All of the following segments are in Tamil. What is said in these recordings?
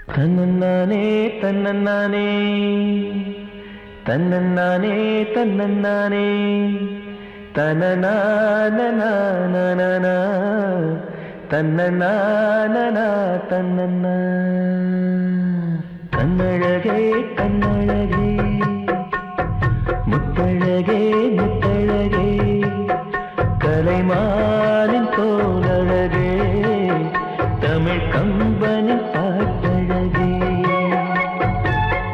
தன்னன்னானே தன்னன்னானே தன்னன்னானே தன்னன்னானே தனநானனா தன்னநானனா தன்னன்னா கண்ணழகே கண்ணழகே முத்தழகே முத்தழகே கலைமானின் தோலழகே தமிழ் கம்பனின் பாட்டழகே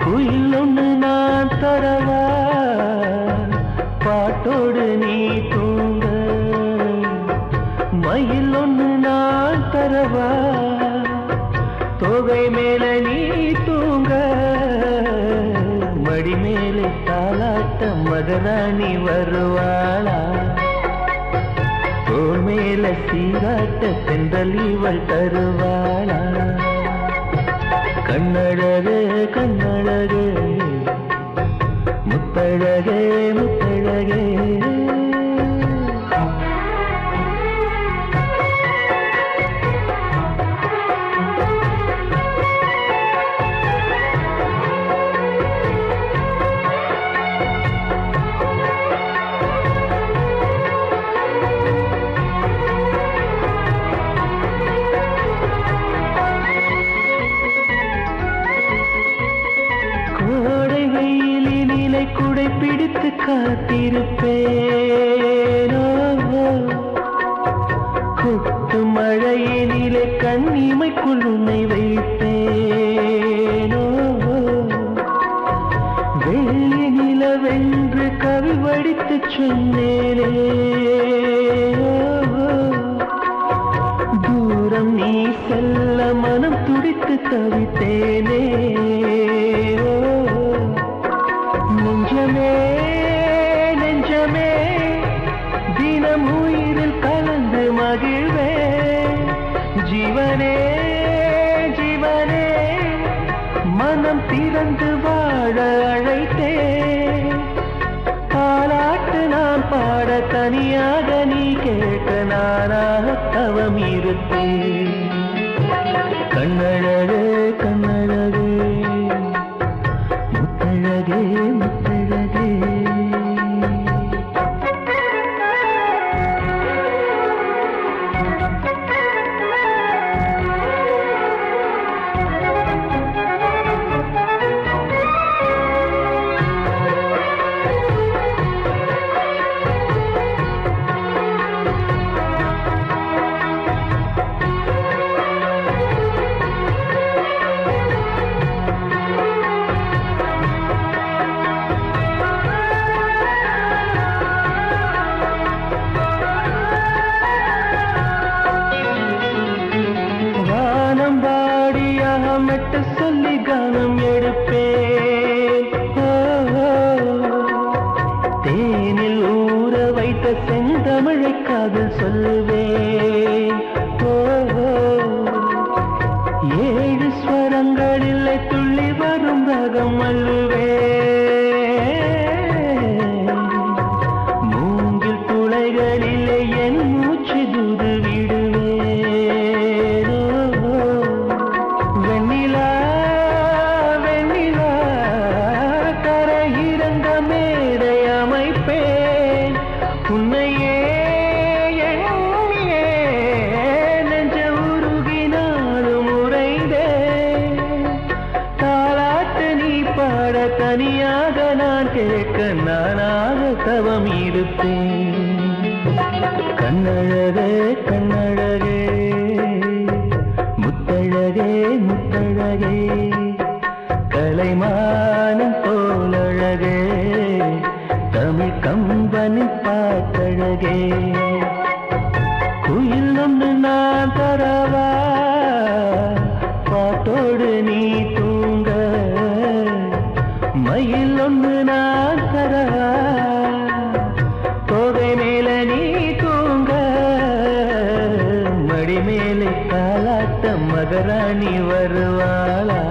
குயில் ஒன்று நான் தரவா பாட்டோடு நீ தூங்க மயில் ஒன்று நான் தரவா தொகை மேல நீ தூங்க மடி மேலே தாலாட்ட மகராணி வருவாளா தோள் மேல சீராட்ட தென்றல் இவள் தருவாளா கண்ணழகு கண்ணழகு முத்தழகே முத்தழகே குடை பிடித்து காத்திருப்பேனோ கொட்டு மழையினிலே கண்ணிமைக்குள் உன்னை வைப்பேனோ வெள்ளி நிலவென்று கவி வடித்து சொன்னேனே தூரம் நீ செல்ல மனம் துடித்து தவித்தேனே நெஞ்சமே நெஞ்சமே தினம் உயிரில் கலந்து மகிழ்வே ஜீவனே ஜீவனே மனம் திறந்து வாழ அழைத்தே பாலாட்டு நான் பாட தனியாக நீ கேட்க நானாக தவம் இருப்பேன் கண்ணழகு கண்ணழகு முத்தழகே முத்தழகே மெட்டு சொல்லி கானம் எடுப்பேன் தேனில் ஊற வைத்த செந்தமிழை காதல் சொல்லுவேன் ஏழு ஸ்வரங்களில் துள்ளி வரும் ரகம் அல்லுவேன் மூங்கில் துளைகளில் என் மூச்சு தூது உன்னையே எண்ணியே நெஞ்ச உருகினாலும் உறைந்தே தாலாட்டு நீ பாட தனியாக நான் கேட்க நானாக தவம் இருப்பேன் கண்ணழகே கண்ணழகே முத்தழகே முத்தழகே கலைமானம் போலழகே தமிழ் கம்பனி பாட்டழகே குயில் ஒன்று நான் தரவா பாட்டோடு நீ தூங்க மயில் ஒன்று நான் தரவா தொகை மேல நீ தூங்க மடி மேலே தாலாட்ட மகராணி வருவாளா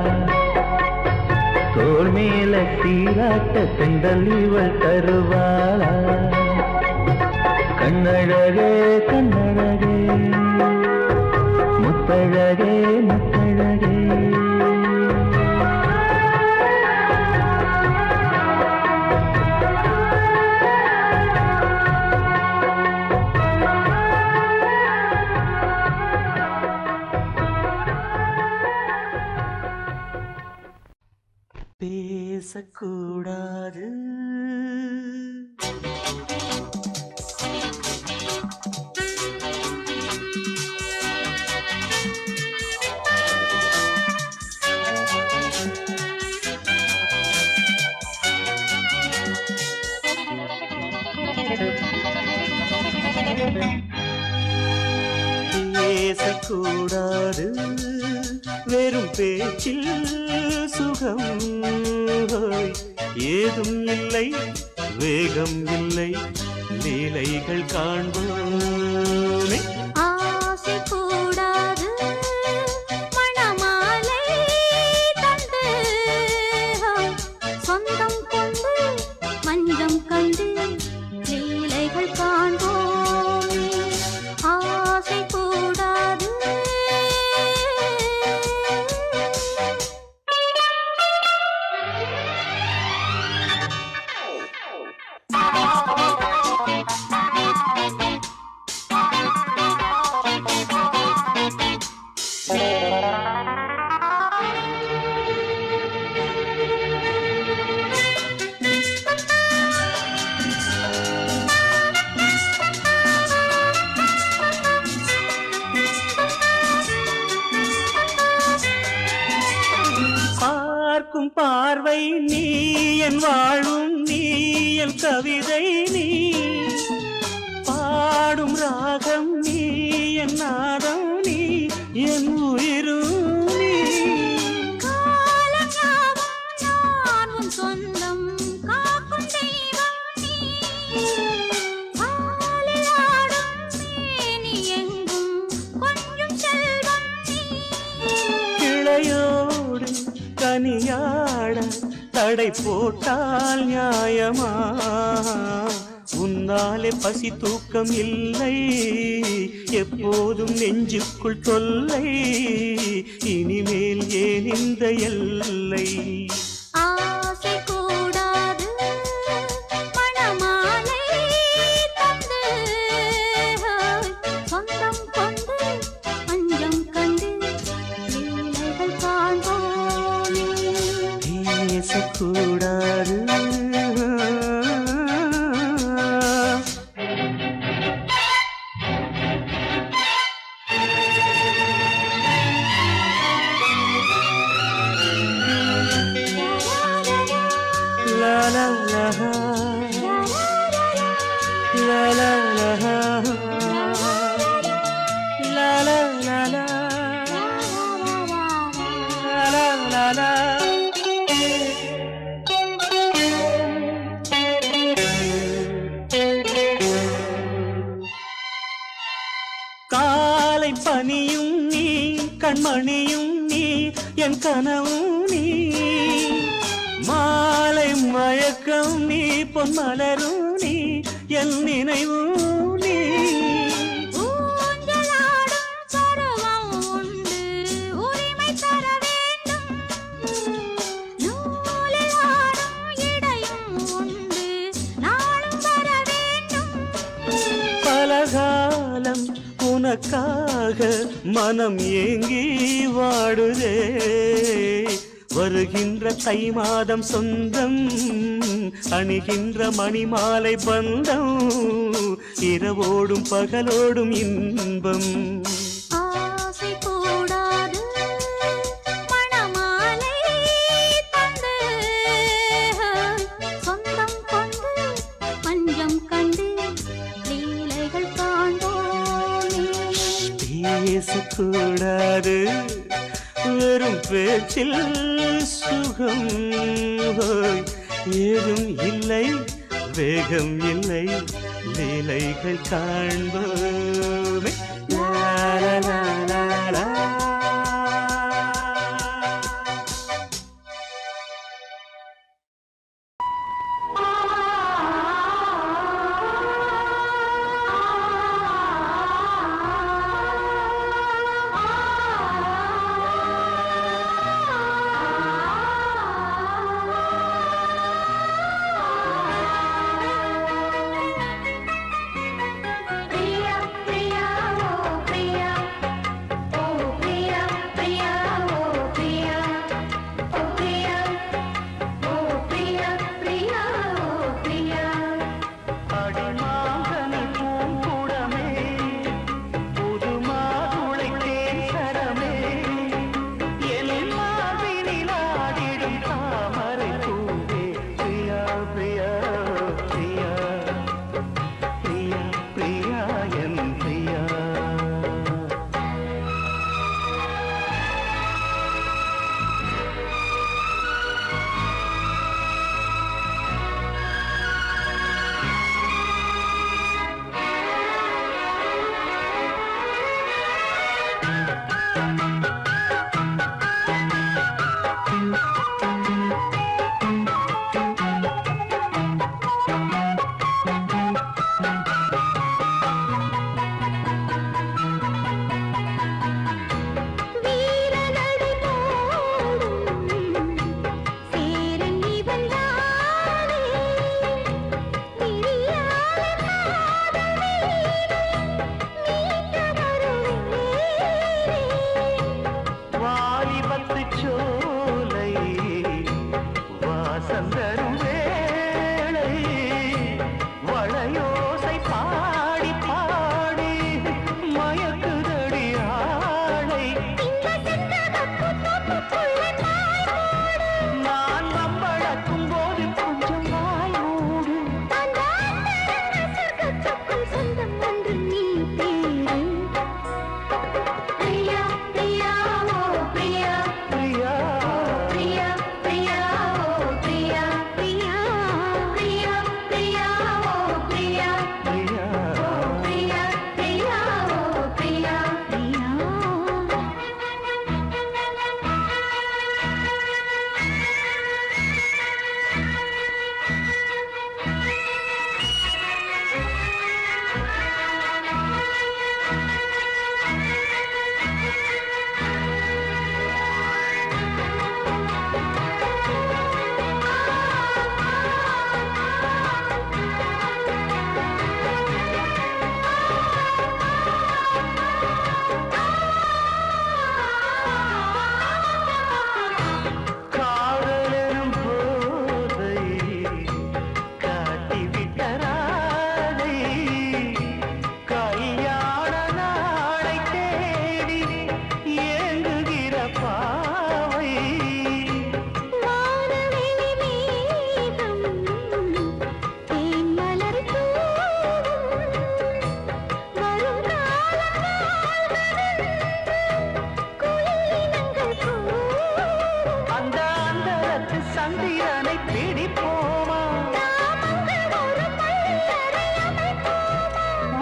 தோள் மேல சீராட்ட தென்றல் இவள் தருவாளா கண்ணழகே கண்ணழகே முத்தழகே முத்தழகே பேசக்கூடாது. பேசக்கூடாது வெறும் பேச்சில் சுகம் ஏதும் இல்லை வேகம் இல்லை லீலைகள் காண்போமே. ஆசை கூடாது மணமாலை தந்து சொந்தம் கொண்டு மஞ்சம் கண்டு லீலைகள் காண்போமே. ஆசை கூடாது பார்க்கும் பார்வை நீ என் வாழும் நீ என் கவிதை நீ பாடும் ராகம் நீ என் நாதம் நீ என் உயிரும் நீ. நான் உன் சொந்தம் காக்கும் தெய்வம் நீ பாலில் ஆடும் மேனி எங்கும் கொஞ்சம் செல்வம் நீ. கிளையோடு கனியாட தடை போட்டால் நியாயமா உன்னாலே பசி தூக்கம் இல்லை எப்போதும் நெஞ்சுக்குள் தொல்லை இனிமேல் ஏன் இந்த எல்லை. ஆசை கூடாது மணமாலை தந்து சொந்தம் கொண்டு மஞ்சம் கண்டு லீலைகள் காண்போமே. பேசக்கூடாது. La la la la la la la la la la la la. காலை பனியும் நீ கண்மணியும் நீ என் கனவும் நீ மாலை மயக்கம் நீ பொன்மலரும் நீ என் நினைவும் நீ. ஊஞ்சலாடும் பருவம் உண்டு உரிமை தர வேண்டும் நூலில் ஆடும் இடையும் உண்டு நாளும் வர வேண்டும். பலகாலம் உனக்காக மனம் ஏங்கி வாடுதே வருகின்ற தை மாதம் சொந்தம் அணிகின்ற மணிமாலை பந்தம் இரவோடும் பகலோடும் இன்பம். ஆசை கூடாது மணமாலை தந்து சொந்தம் கொண்டு மஞ்சம் கண்டு லீலைகள் காண்போமே. பேசக்கூடாது வெறும் பேச்சில் சுகம் ஏதும் இல்லை வேகம் இல்லை லீலைகள் காண்போமே. லா லா லா லா லா. சந்திரனை பிடிப்போமா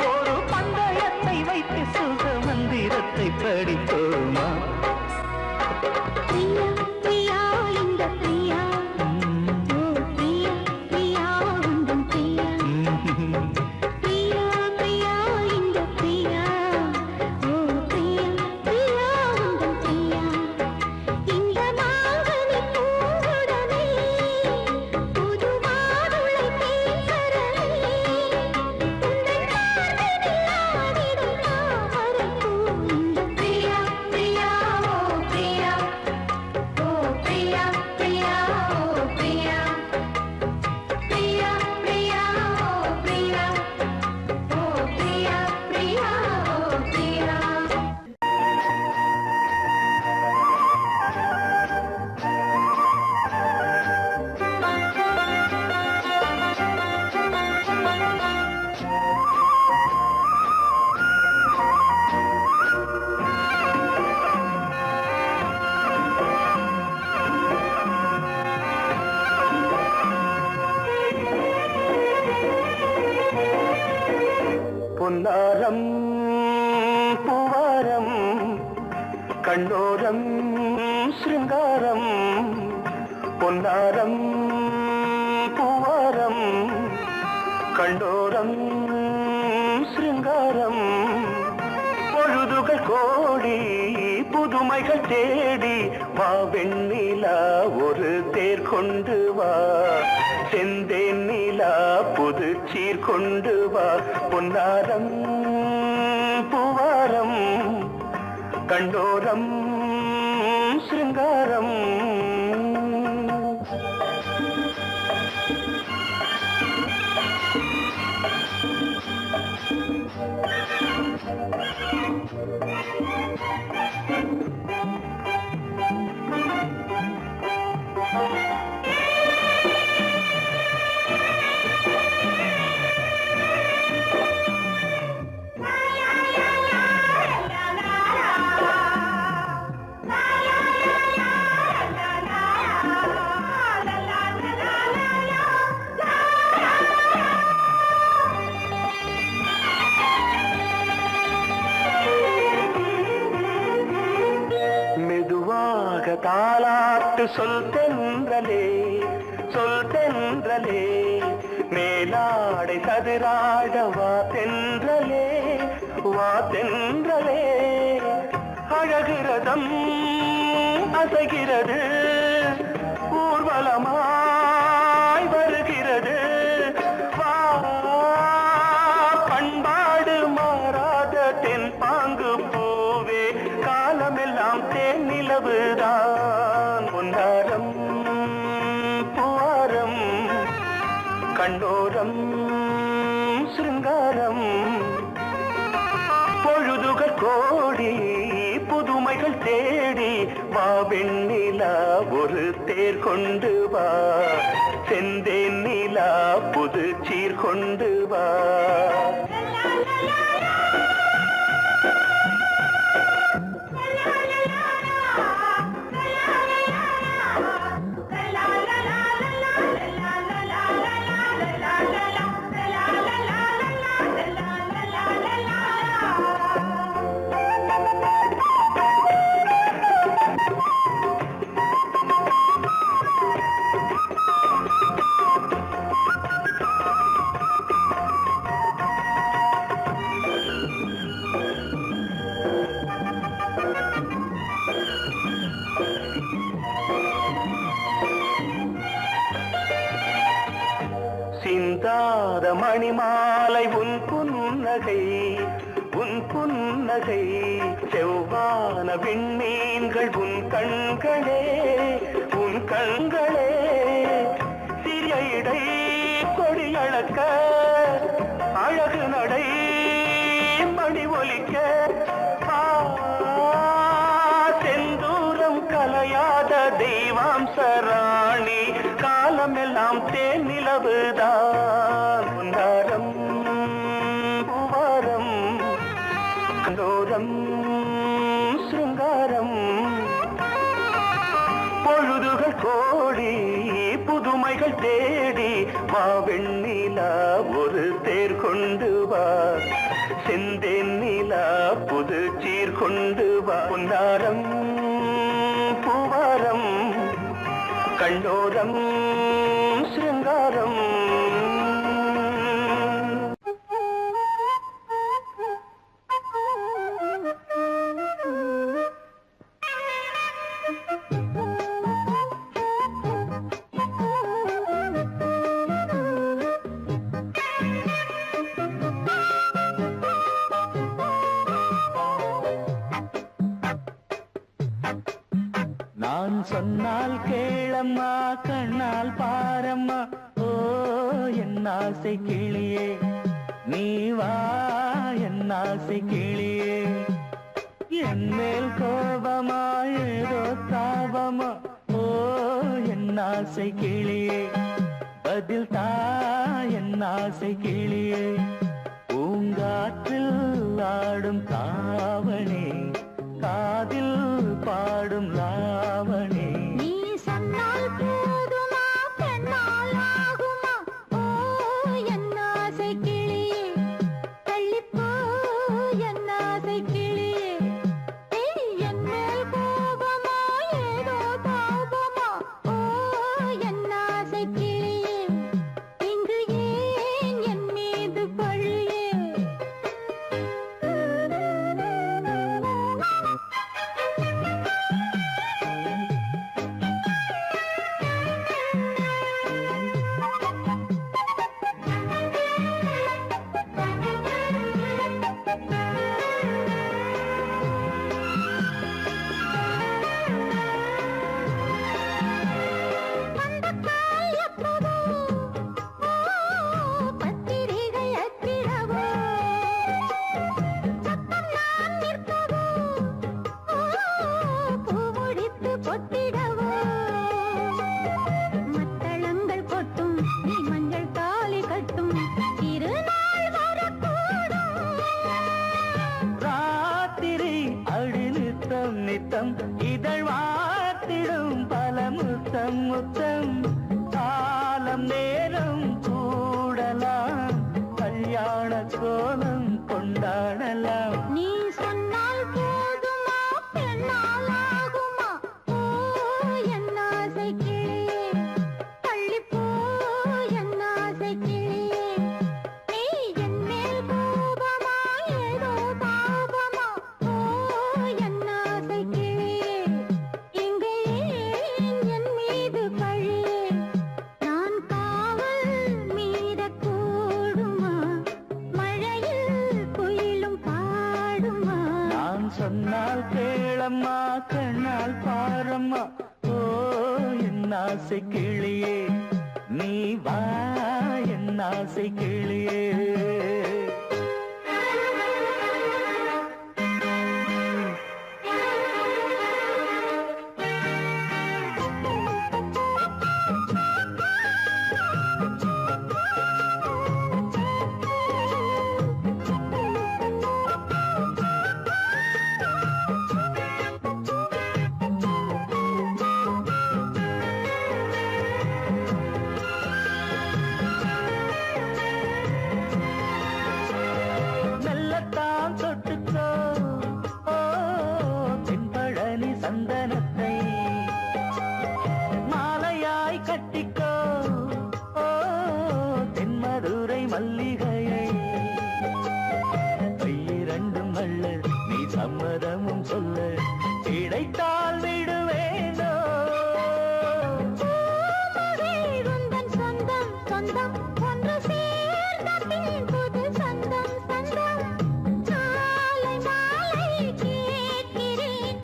ஒரு பந்தயத்தை வைத்து சுக மந்திரத்தை படிப்போமா பிரியா பிரியா இந்த பிரியா ஓ பிரியா பிரியா உந்தன் பிரியா பிரியா பிரியா இந்த பிரியா ஓ பிரியா பிரியா உந்தன் பிரியா இந்த மாங்கனி பூங்குடமே புது மாதுளை தேசரமே உந்தன் பார்வையில் ஆடிடும் தாமரைப்பூ இந்த பிரியா பிரியா ஓ பிரியா ஓ பிரியா பிரியா ஓ பிரியா பிரியா பிரியா ஓ பிரியா ஓ பிரியா பிரியா ஓ பிரியா பொன்னாரம் பூவாரம் கண்ணோரம் சிருங்காரம் பொன்னாரம் பூவாரம் கண்ணோரம் சிருங்காரம் பொழுதுகள் கோடி புதுமைகள் தேடி வா வெண்ணிலா ஒரு தேர் கொண்டு வா செந்தேன் நிலா புது சீர் கொண்டு வா பொன்னாரம் பூவாரம் கண்டோரம் சிருங்காரம் மெதுவாக தாலாட்டு சொல் தென்றலே மேலாடை சதுராட வா தென்றலே அழகிறதம் அசைகிறது ஊர்வலமாய் வருகிறது வா பண்பாடு மாறாத தென் பாங்கு பூவே காலமெல்லாம் தேன் நிலவுதான் பொன்னாரம் பூவாரம் கண்ணோரம் சிருங்காரம் பொழுதுகள் கோடி புதுமைகள் தேடி வா வெண்ணிலா ஒரு தேர் கொண்டு வா செந்தேன் நிலா புது சீர் கொண்டு வா சிந்தாத மணிமாலை உன் புன்னகை செவ்வான விண்மீன்கள் உன் கண்களே சிறிய இடை கொடியளக்க அழகு நடை மணி ஒலிக்க செந்தூரம் கலையாத தெய்வாம்சராணி காலமெல்லாம் தேன் நிலவுதான் பொன்னாரம் பூவாரம் கண்டோரம் சிருங்காரம் பொழுதுகள் கோடி புதுமைகள் தேடி வா வெண்ணிலா ஒரு தேர் கொண்டு வா செந்தேன் நிலா புது சீர் கொண்டு வா பொன்னாரம் பூவாரம் கண்ணோரம் சிருங்காரம் நான் சொன்னால் கேளம்மா கண்ணால் பாரம்மா ஓ என் ஆசை கிளியே நீ வா என் ஆசை கிளியே என் மேல் கோபமா ஏதோ தாபமா ஓ என் ஆசை கிளியே பதில் தா என் ஆசை கிளியே பூங்காற்றில் ஆடும் தாவணி காதில் பாடும் லாவணி நீ சொன்னால் போதுமா பெண்ணால் ஆகுமா ஓ என் ஆசை கிளியே தள்ளிப்போ என் ஆசை கிளியே என் மேல் கோபமா ஏதோ தாபமா ஓ என் ஆசை கிளியே இங்கு ஏன் என் மீது பழியே நித்தம் இதழ் வார்த்திடும் பல முத்தம் முத்தம் காலம் நேரம் கூடலாம் கல்யாண கோலம் கொண்டாடலாம் நீ சொன்னால் போதுமா பெண்ணால் ஆகுமா ஓ என் ஆசை கிளியே தள்ளிப்போ என் ஆசை கிளியே நீ என் மேல் கோபமா ஏதோ தாபமா ஓ என் ஆசை கிளியே இங்கே ஏன் என் மீது பழியே நான் காவல் மீறக்கூடுமா மழையில் குயிலும் பாடுமா நான் சொன்னால் கேளம்மா கண்ணால் பாரம்மா ஓ என் ஆசை கிளியே நீ வா என் ஆசை கிளியே மெல்லத்தான் தொட்டுக்கோ ஓ தென்பழனி சந்தனத்தை மாலையாய் கட்டிக்கோ ஓ தென்மதுரை மல்லிகையை கையிரண்டும் வள்ள நீ சம்மதமும் சொல்ல கிடைத்தால் விடுவேனோ உந்தன் சொந்தம் சொந்தம் ஒன்று சேர்ந்த பின் புது சொந்தம் சொந்தம் சாலை மாலை கேட்கிறேன்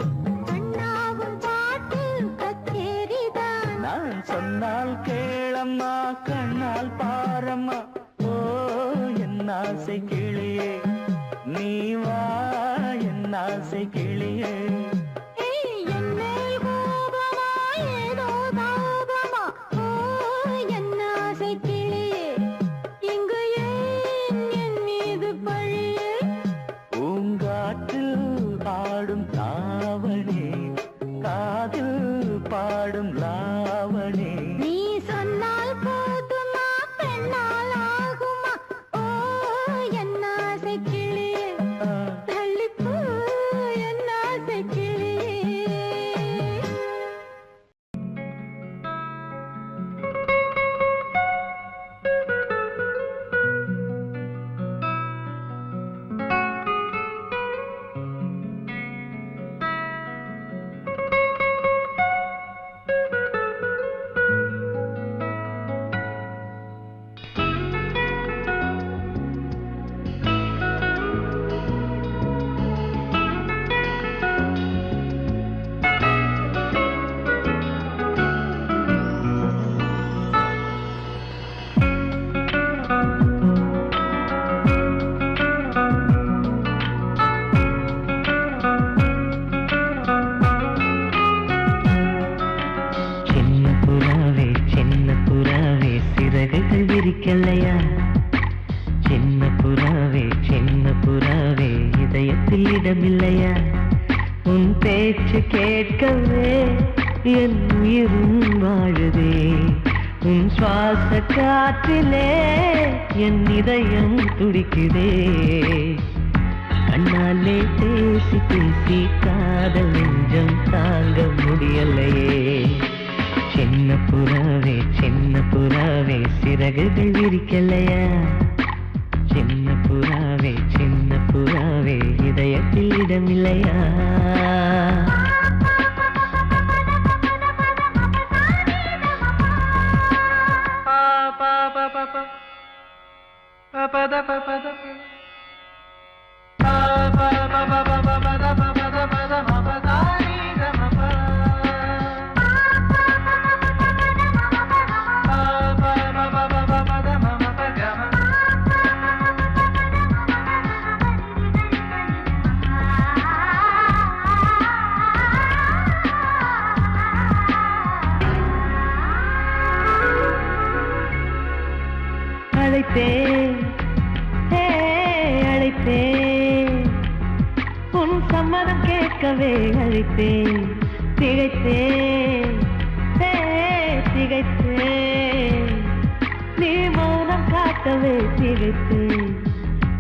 கண்ணாவும் பாட்டு கச்சேரிதான் நான் சொன்னால் கேளம்மா கண்ணால் பாரம்மா ஓ என் ஆசை கிளியே நீ வா என் ஆசை கிளியே என் மேல் கோபமா ஏதோ தாபமா ஓ என் ஆசை கிளியே இங்கு ஏன் என் மீது பழியே பூங்காற்றில் ஆடும் தாவணி காதில் பாடும் லா அவளே. நீ சொன்னால் போதுமா பெண்ணால் ஆகுமா ஓ என் ஆசை கிளியே தள்ளிப்போ என் ஆசை கிளியே. விரிக்கலையா சின்ன புறாவே இதயத்தில் இடமில்லையா உன் பேச்சு கேட்கவே என் உயிரும் வாழுதே உன் சுவாச காற்றிலே என் இதயம் துடிக்குதே கண்ணாலே பேசி பேசி காதல் நெஞ்சம் தாங்க முடியலையே சின்ன புறாவே சிறகுகள் விரிக்கலையா சின்ன புறாவே இதயத்தில் இடமில்லையா அழைத்தேன் உன் சம்மதம் கேட்கவே அழைத்தேன் திகைத்தேன் நீ மௌனம் காட்டவே திகைத்தேன்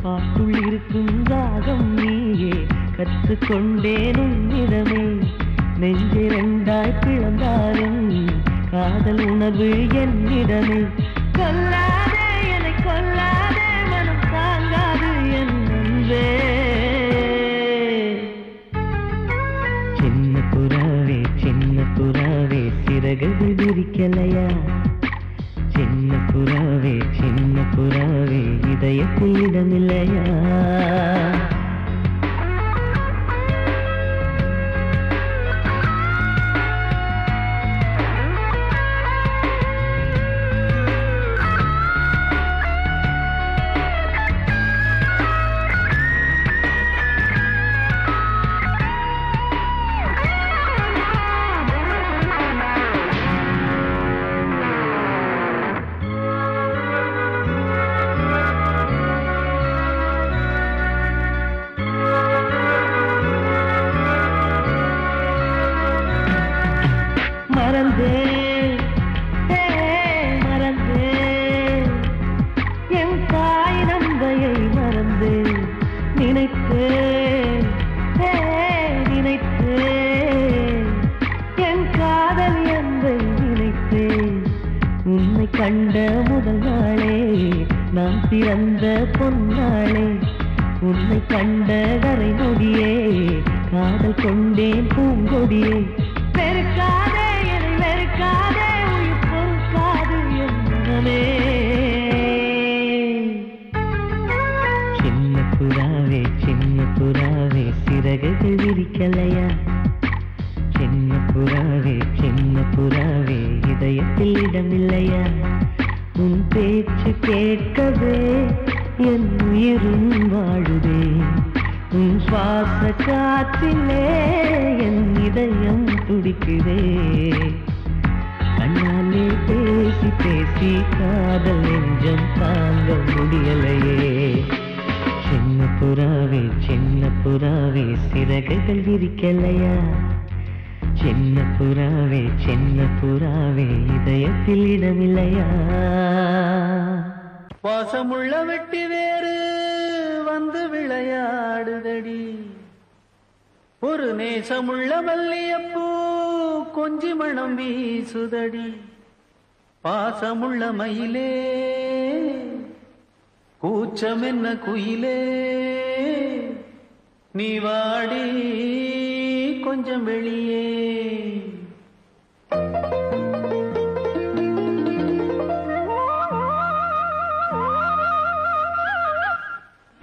பாட்டுள் இருக்கும் ராகம் நீயே கற்றுக்கொண்டேன் உன்னிடமே நெஞ்சிரண்டாய் பிளந்தாலும் காதல் உணர்வு என்னிடமே கொல்லாதே என்னை கொல்லாதே மனம் தாங்காது என் அன்பே சின்ன புறாவே சிறகுகள் விரிக்கலையா சின்ன புறாவே இதயத்தில் இடமில்லையா மறந்தேன் என் தாய் நம்பையை மறந்தேன் நினைத்தேன் என் காதல் என்பை நினைத்தேன் உன்னை கண்ட முதல் நாளே நான் பிறந்த பொன்னாளே உன்னை கண்ட கரை நொடியே காதல் கொண்டேன் பூங்கொடியே வெறுக்காதே என்னை வெறுக்காதே உயிர் பொறுக்காது என் மனமே சின்ன புறாவே சிறகுகள் விரிக்கலையா சின்ன புறாவே இதயத்தில் இடமில்லையா உன் பேச்சு கேட்கவே என் உயிரும் வாழுதே உன் சுவாச காற்றிலே என் இதயம் துடிக்குதே கண்ணாலே பேசி பேசி காதல் நெஞ்சம் தாங்க முடியலையே சின்ன புறாவே சிறகுகள் விரிக்கலையா சின்ன புறாவே இதயத்தில் இடமில்லையா? வாசமுள்ள வெட்டி வேறு வந்து விளையாடுதடி, ஒரு நேசமுள்ள மல்லியப்பூ கொஞ்சி மணம் வீசுதடி. பாசமுள்ள மயிலே கூச்சம் என்ன குயிலே, நீ வாடி கொஞ்சம் வெளியே.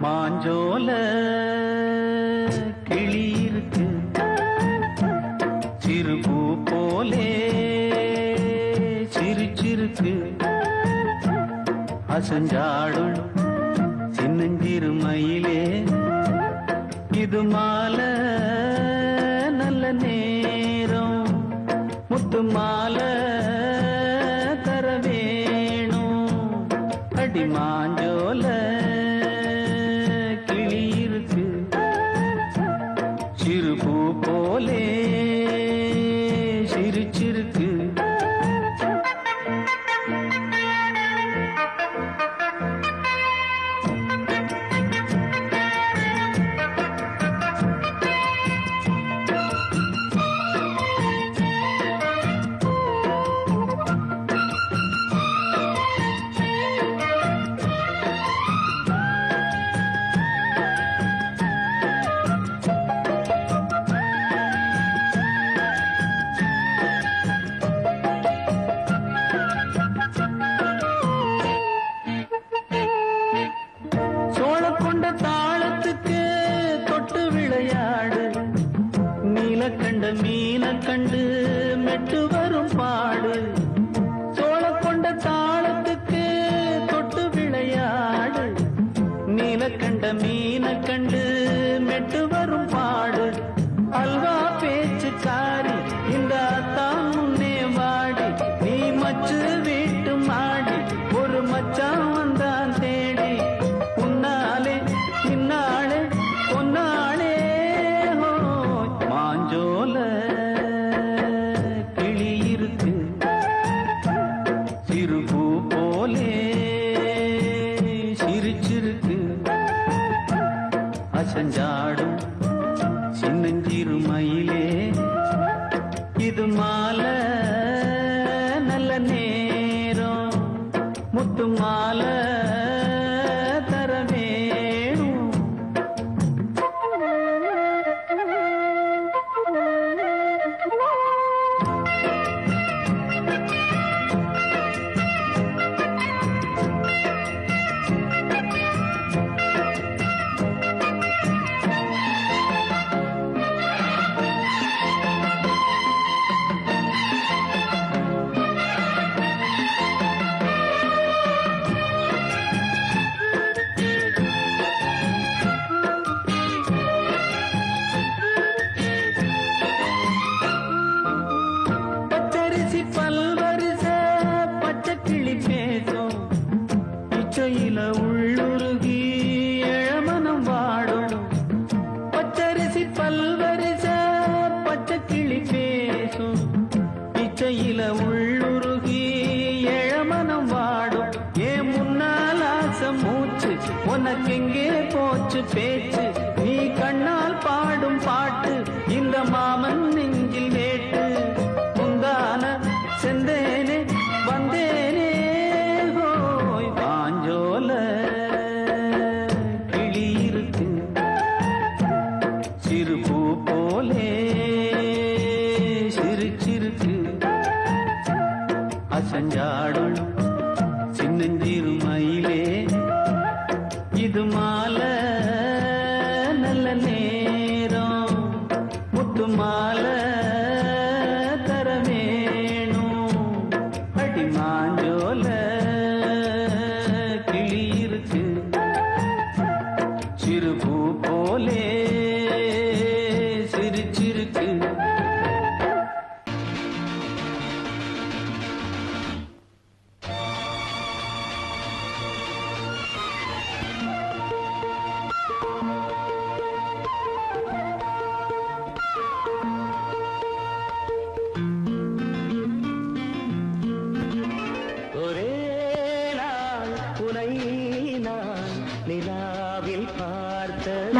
மாஞ்சோல கிளி இருக்கு, சிறுபூ போலே சிரிச்சிருக்கு, அசஞ்சாடும் சின்னஞ்சிறு மயிலே, இது மாலை நல்ல நேரம், முத்து மாலை தர வேணும். அடி மாஞ்சோல கிளி இருக்கு, சிறுபூ போலே சிரிச்சிருக்கு. தாளத்துக்கு தொட்டு விளையாடு, நீலக்கண்ட மீன கண்டு மெட்டு வரும் பாடு. சோழ கொண்ட தாளத்துக்கு தொட்டு விளையாடு, நீலக்கண்ட மீன கண்டு மெட்டு வரும் பாடு. அல்வா பேச்சுக்காரி இந்த தான் முன்னே வாடி, நீ மச்சு வீட்டு மாடி, ஒரு மச்சான் வந்தான் தேடி. உன்னாலே இன்னாளே பொன்னாளே மாஞ்சோல கிளி இருக்கு, சிறுபூ போலே சிரிச்சிருக்கு, அசஞ்சாடும் சின்னஞ்சிறு மயிலே, இது மாலை நல்ல நேரம், முத்து மாலை தர வேணும். பச்சரிசி பல்வரிச பச்சை கிளி பேசும், இச்சையில உள்ளுருகி இளமனம் வாடும். பச்சரிசி பல்வரிச பச்சை கிளி பேசும், இச்சையில உள்ளுருகி இளமனம் வாடும். ஏன் முன்னால் ஆசை மூச்சு உனக்கெங்கே போச்சு பேச்சு, நீ கண்ணால் பாடும் பாட்டு இந்த மாமன் நெஞ்சில் வேட்டு. முந்தான செந்தேனே வந்தேனே ஹோய், பாஞ்சோல கிளி இருக்கு, சிறுபூ போலே சிரிச்சிருக்கு, அசஞ்சாடும் சின்னஞ்சிறு மயிலே, இது மாலை நல்ல நேரம், முத்து மாலை தர வேணும். அடி மாஞ்சோல கிளி இருக்கு, சிறுபூ போலே சிரிச்சிருக்கு.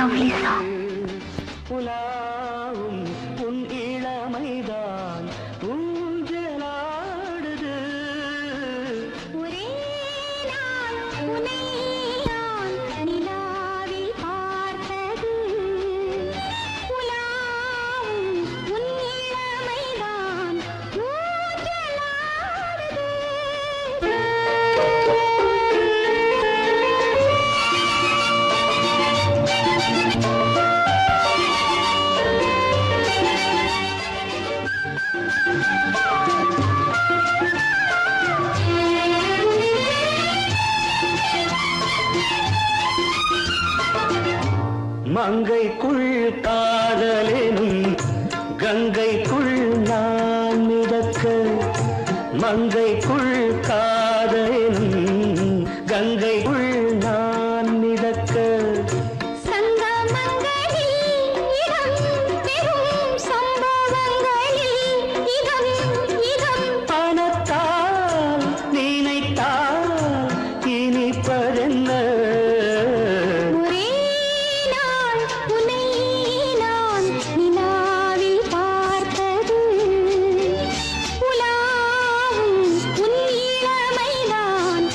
lovely song. உலாவும் உன் இளமைதான் ஊஞ்சலாடுது. ஒரே நாள் உன்னை நான் நிலாவில் பார்த்தது. உலாவும் உன் இளமைதான் ஊஞ்சலாடுது. மங்கைக்குள் காதலெனும் கங்கைக்குள் நான் மிதக்க. மங்கைக்குள் காதலெனும் கங்கைக்குள் நான் மிதக்க. சங்கமங்களில் இடம் பெறும் சம்பவங்களில் இதம் இதம் பணத்தால் நினைத்தால் இனிப்பதென்ன. ஒரே நாள் உன்னை நான் நிலாவில் பார்த்தது. உலாவும் உன் இளமைதான்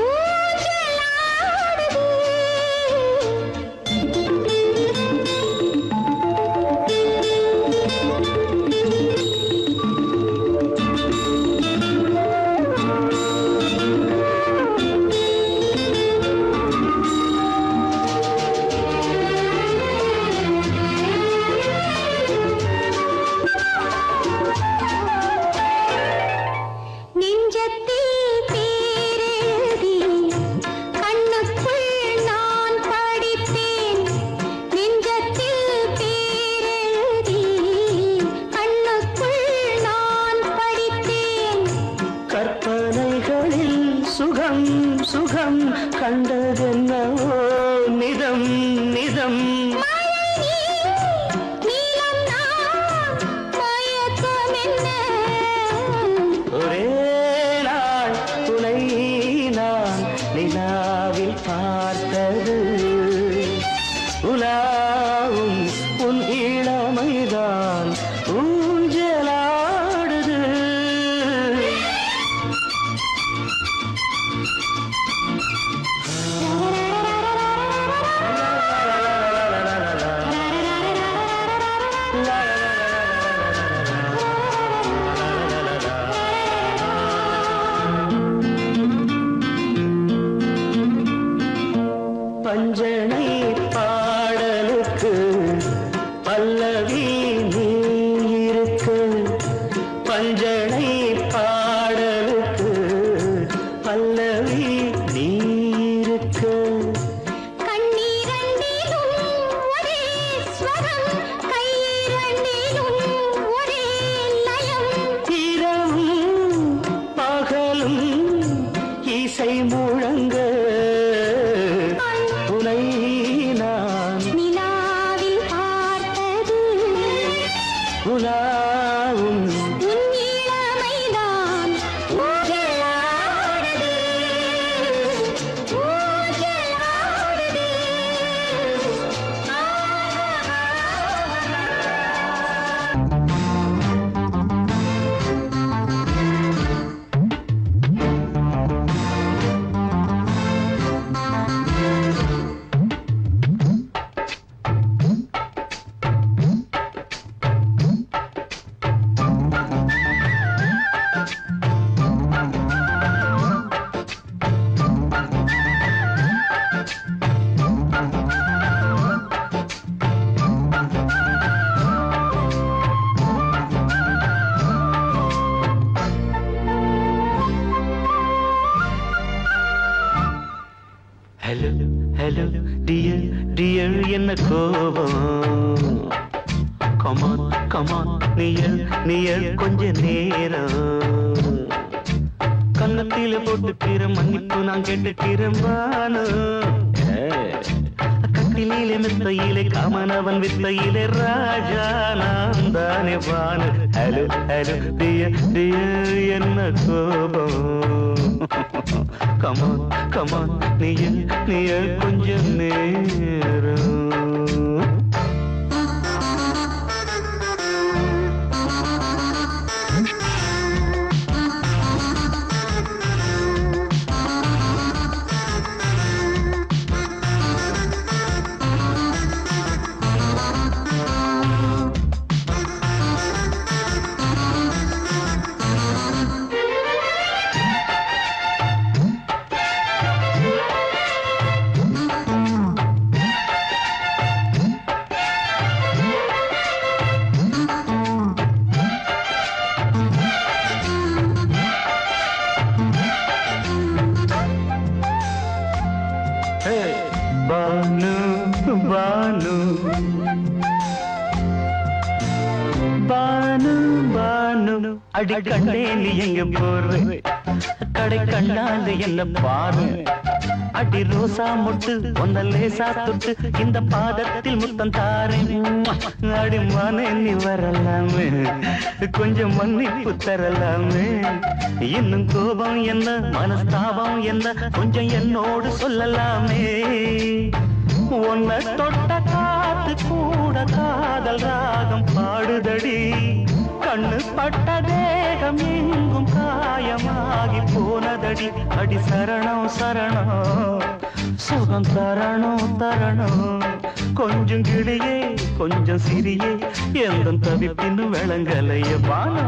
ஊஞ்சலாடுது. நெஞ்சத்தில் பேரெழுதி கண்ணுக்குள் நான் படித்தேன். நெஞ்சத்தில் பேரெழுதி கண்ணுக்குள் நான் படித்தேன். கற்பனைகளில் சுகம் சுகம் கண்டதென்னவோ நிதம் நிதம். மழை நீலம் நான் மயக்கம் என்ன. ஒரே நாள் துணை நான் நிலாவில் பார்த்தது. உலாவும் உன் இளமைதான் ஊஞ்சலாடுது. பஞ்சனை பாடலுக்கு பல்லவி நீ இருக்கு. பஞ்சனை பாடலுக்கு பல்லவி நீ இருக்கு. கண்ணீரண்டிலும் ஒரே ஸ்வரம் கையிரண்டிலும் ஒரே லயம். இரவும் பகலும் இசை முழங்க. துணை நான் நிலாவில் பார்த்தது. உலாவும் உன் இளமைதான் ஊஞ்சலாடுது. ஊஞ்சலாடுது. ஹலோ ஹலோ டியர் டியர் என்ன கோபம். கமான் கமான் நியர் நியர் கொஞ்ச நேரம். கன்னத்தில போட்டுக்கிற மன்னிப்பு நான் கேட்டுக்கிறேன் வானு. கட்டிலே மெத்தையிலே காமனவன் வித்தையிலே ராஜா நான் தானே வானு. ஹலோ ஹலோ டியர் டியர் என்ன கோபம். கமான் கமான் நீய நீய கொஞ்சம் நேரம். அடி கண்ணே நீ எங்க போற கடை கண்ணால என்ன பாரு அடி ரோசா முட்டு ஒன்ன லேசா தொட்டு இந்த பாதத்தில் முத்தம் தாரேன் அடி மானே நீ வரலாமே கொஞ்சம் மன்னிப்பு தரலாமே இன்னும் கோபம் என்ன மனஸ்தாபம் என்ன கொஞ்சம் என்னோடு சொல்லலாமே உன்னை தொட்ட காத்து கூட காதல் ராகம் பாடுதடி கண்ணு பட்ட தேகம் எங்கும் காயமாகி போனதடி அடி சரணம் சரணம் சுகம் தரணும் தரணும் கொஞ்சம் கிளியே கொஞ்சம் சிறியே எந்த தவிப்பின்னு விளங்கலைய பானோ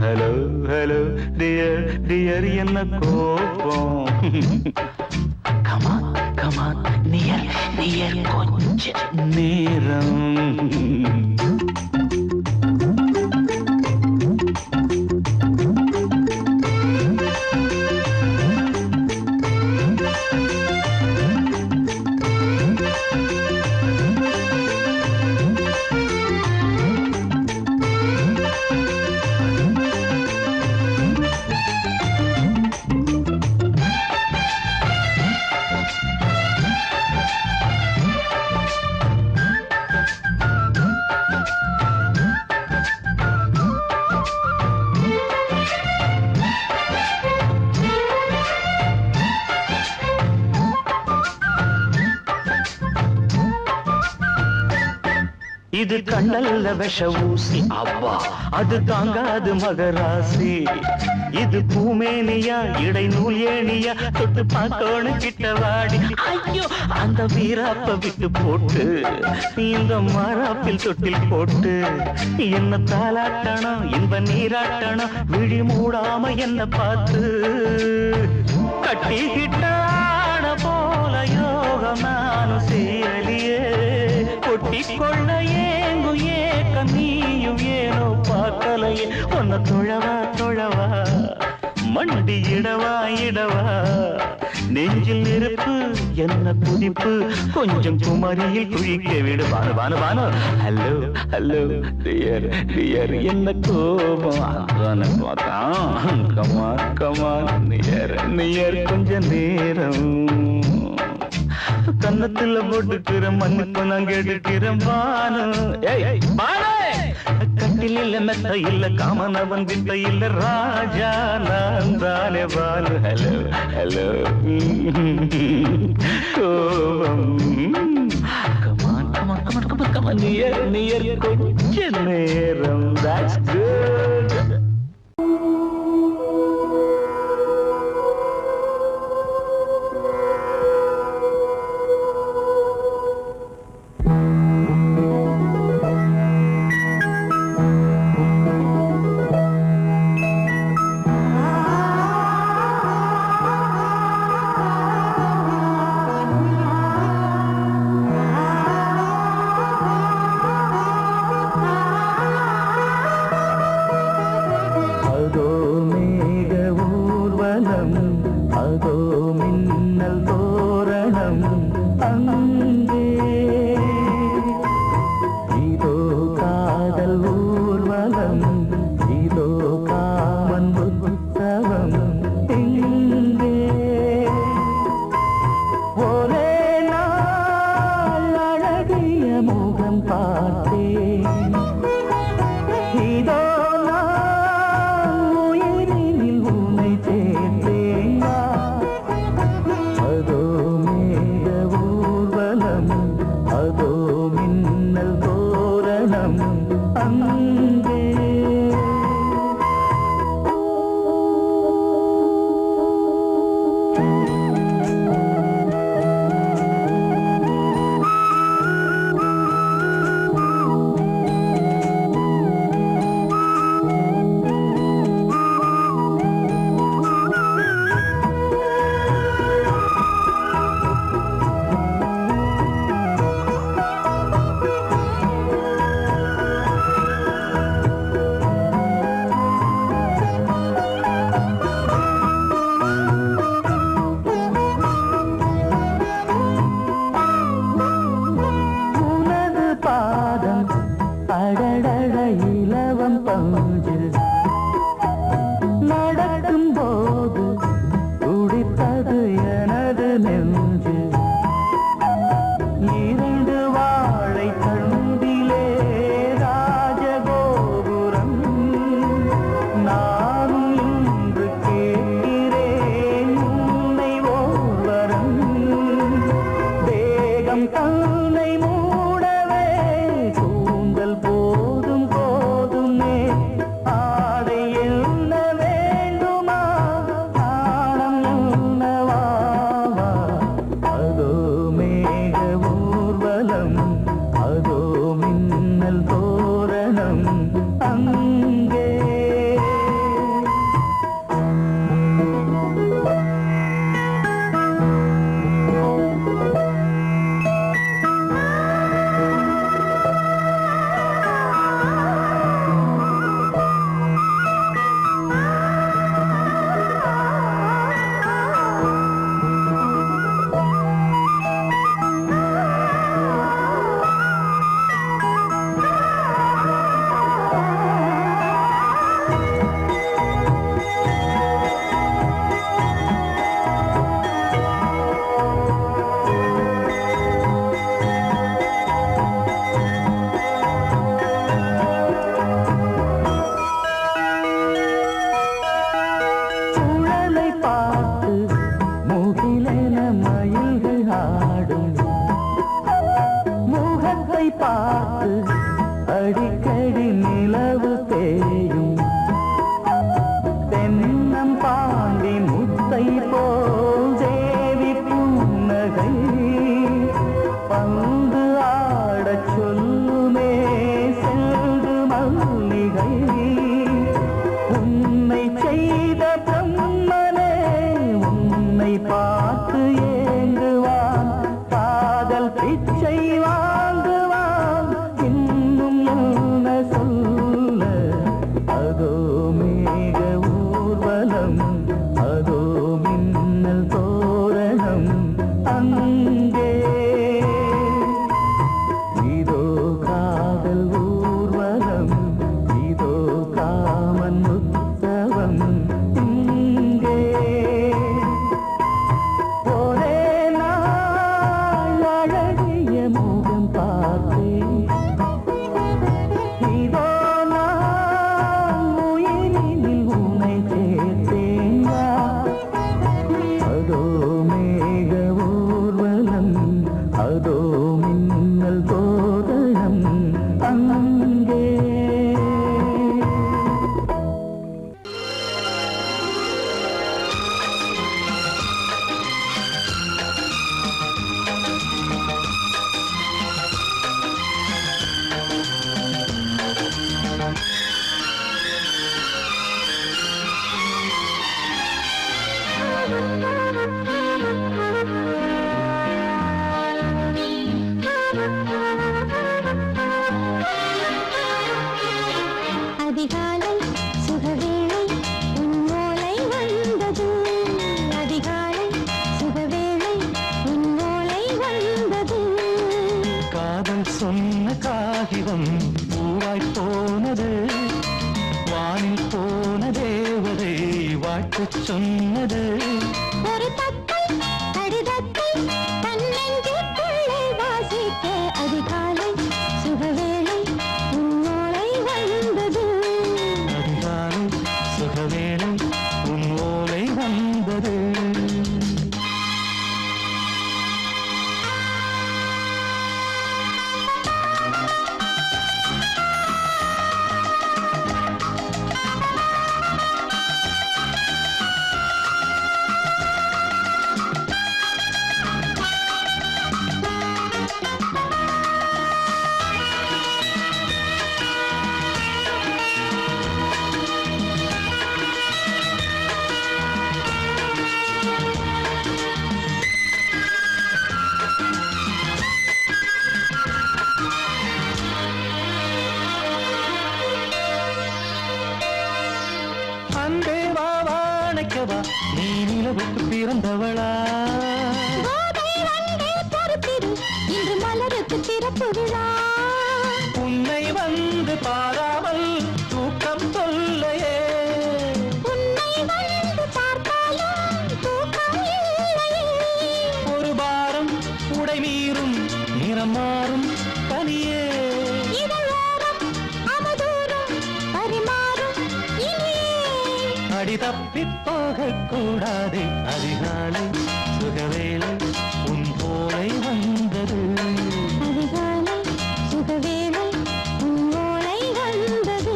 ஹலோ ஹலோ டியர் டியர் என்ன கோபம் கமான் கமான் நியர் நியர் கொஞ்ச நேரம் இது கண்ணல்ல விஷ ஊசி அவ்வா அது தாங்காது மகராசி இது பூமேனியா இடை நூல் ஏனியா தொட்டு பார்க்கோணு கிட்ட வாடி ஐயோ அந்த வீராப்ப விட்டு போட்டு இந்த மாறாப்பில் தொட்டில் போட்டு என்ன தாலாட்டணும் இன்ப நீராட்டணும் விழி மூடாம என்ன பார்த்து கட்டிக்கிட்டான போல யோகம் நானும் சேரலியே கொட்டி கொள்ள ஏங்கு ஏக்க நீயும் ஏனோ பார்க்கலையே உன்னை தொழவா தொழவா மண்டி இடவா இடவா நெஞ்சில் நெருப்பு என்ன குதிப்பு கொஞ்சம் குமரியில் குழிக்க விடு Banu Banu Banu hello hello dear dear என்ன கோபம் அதான பார்த்தான் கமான் கமான் நியர் நியர் கொஞ்ச நேரம் கன்னத்துல போட்டுக்கிற மண்ணுக்கு நான் கெடுக்கிறேன் பானு கட்டில் இல்ல மெத்த இல்ல காமனவன் விட்ட இல்ல ராஜா நான் தானே பானு ஹலோ ஹலோ கோபம் come on come on come on come on come on near near கொஞ்ச நேரம் that's good பார்த்து ஏங்குவான் காதல் பிச்சை வாங்குவான் இன்னும் என்ன சொல்ல அதோ மேக ஊர்வலம் அதோ மின்னல் தோரணம் அங்கே இதோ காதல் ஊர்வலம் இதோ காமன் உற்சவம் இங்கே ஒரே நாள் அழகிய முகம் பார்த்தேன் இதோ நான் உயிரினில் உன்னை சேர்த்தேன் வா. அதோ மேக ஊர்வலம் அதோ மின்னல் தோரணம் அங்கே அதிகாலை சுகவேளை உன் ஓலை வந்தது அதிகாலை சுகவேளை உன் ஓலை வந்தது காதல் சொன்ன காகிதம் பூவாய் போனது வானில் போன தேவதை வாழ்த்துச் சொன்னது ஒரு தத்தை கடிதத்தை தன்னெஞ்சுக்குள்ளே வாசிக்க அதிகாலை சுகவேளை உன் ஓலை வந்தது அதிகாலை சுகவேளை உன் ஓலை வந்தது அன்பே வா வாழைக்கவா நீ நிலவுக்கு பிறந்தவளா கோதை வந்தே பொறுத்திரு இன்று மலருக்கு திறப்பு விழா உன்னை வந்து பாராமல் தூக்கம் சொல்லையே உன்னை வந்து பார்த்தாலும் தூக்கம் இல்லையே ஒரு பாரம் உடை மீறும் நிறம் மாறும் தனியே இதழோரம் அமுதூரம் பரிமாறும் இனியே அடி தப்பி போகக் கூடாது அதிகாலை சுகவேளை உன் போலை வந்தது அதிகாலை சுகவேளை உன் ஓலை வந்தது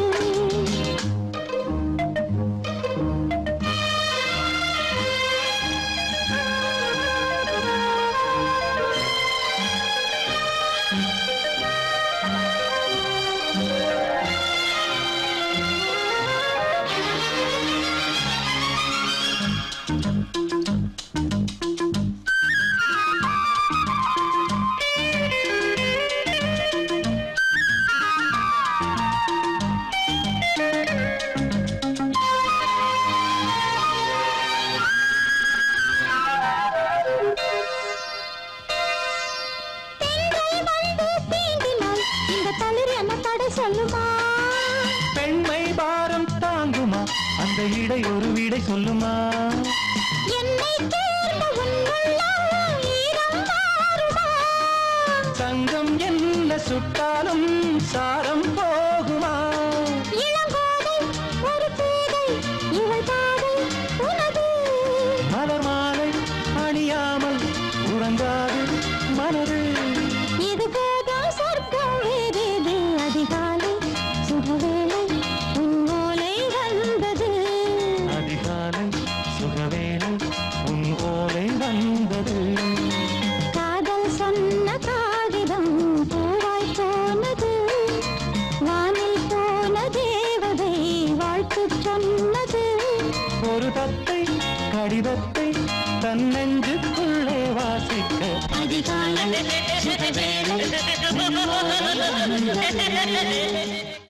தென்றல் வந்து தீண்டினால் இந்த தளிர் என்ன தடை சொல்லுமா பெண்மை பாரம் தாங்குமா அந்த இடை ஒரு விடை சொல்லுமா என்னை தேர்ந்த உன் உள்ளம் ஈரம் மாறுமா சங்கம் என்ன சுட்டாலும் சாரம் போகுமா இளங்கோதை ஒரு பேதை இவள் பாதை உனது மலர் மாலை அணியாமல் உறங்காது மனது இது போதும் சொர்க்கம் வேறேது அதிகாலை சுகவேளை உன் ஓலை வந்தது அதிகாலை சுகவேளை உன் ஓலை வந்தது காதல் சொன்ன காகிதம் பூவாய் போனது வானில் போன தேவதை வாழ்த்து சொன்னது ஒரு தத்தை கடிதத்தை தன் நெஞ்சுக்குள்ளே வாசிக்க அதிகாலை சுகவேளை